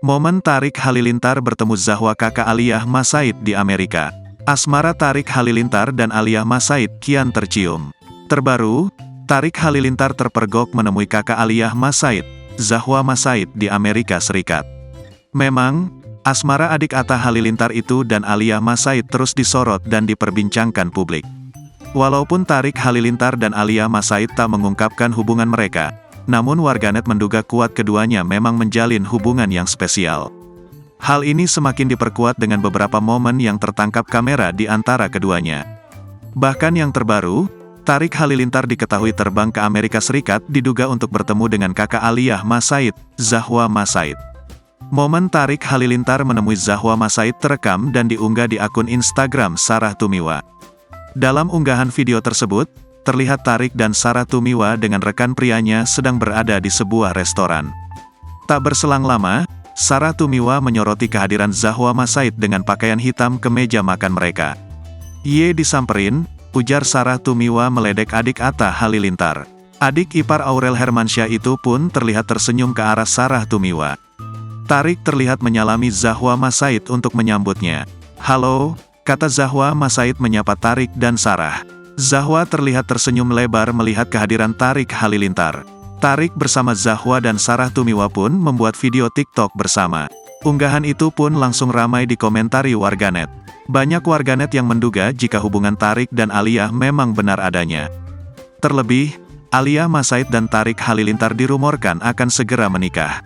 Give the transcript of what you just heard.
Momen Tarik Halilintar bertemu Zahwa kakak Aliyah Mas Said di Amerika. Asmara Tarik Halilintar dan Aliyah Mas Said kian tercium. Terbaru, Tarik Halilintar terpergok menemui kakak Aliyah Mas Said, Zahwa Mas Said di Amerika Serikat. Memang, asmara adik Atta Halilintar itu dan Aliyah Mas Said terus disorot dan diperbincangkan publik. Walaupun Tarik Halilintar dan Aliyah Mas Said tak mengungkapkan hubungan mereka, namun warganet menduga kuat keduanya memang menjalin hubungan yang spesial. Hal ini semakin diperkuat dengan beberapa momen yang tertangkap kamera di antara keduanya. Bahkan yang terbaru, Tarik Halilintar diketahui terbang ke Amerika Serikat diduga untuk bertemu dengan kakak Aliyah Mas Said, Zahwa Mas Said. Momen Tarik Halilintar menemui Zahwa Mas Said terekam dan diunggah di akun Instagram Sarah Tumiwa. Dalam unggahan video tersebut, terlihat Tarik dan Sarah Tumiwa dengan rekan prianya sedang berada di sebuah restoran. Tak berselang lama, Sarah Tumiwa menyoroti kehadiran Zahwa Mas Said dengan pakaian hitam ke meja makan mereka. "Ye disamperin," ujar Sarah Tumiwa meledek adik Atta Halilintar. Adik ipar Aurel Hermansyah itu pun terlihat tersenyum ke arah Sarah Tumiwa. Tarik terlihat menyalami Zahwa Mas Said untuk menyambutnya. "Halo," kata Zahwa Mas Said menyapa Tarik dan Sarah. Zahwa terlihat tersenyum lebar melihat kehadiran Tarik Halilintar. Tarik bersama Zahwa dan Sarah Tumiwa pun membuat video TikTok bersama. Unggahan itu pun langsung ramai dikomentari warganet. Banyak warganet yang menduga jika hubungan Tarik dan Aliyah memang benar adanya. Terlebih, Aliyah Mas Said dan Tarik Halilintar dirumorkan akan segera menikah.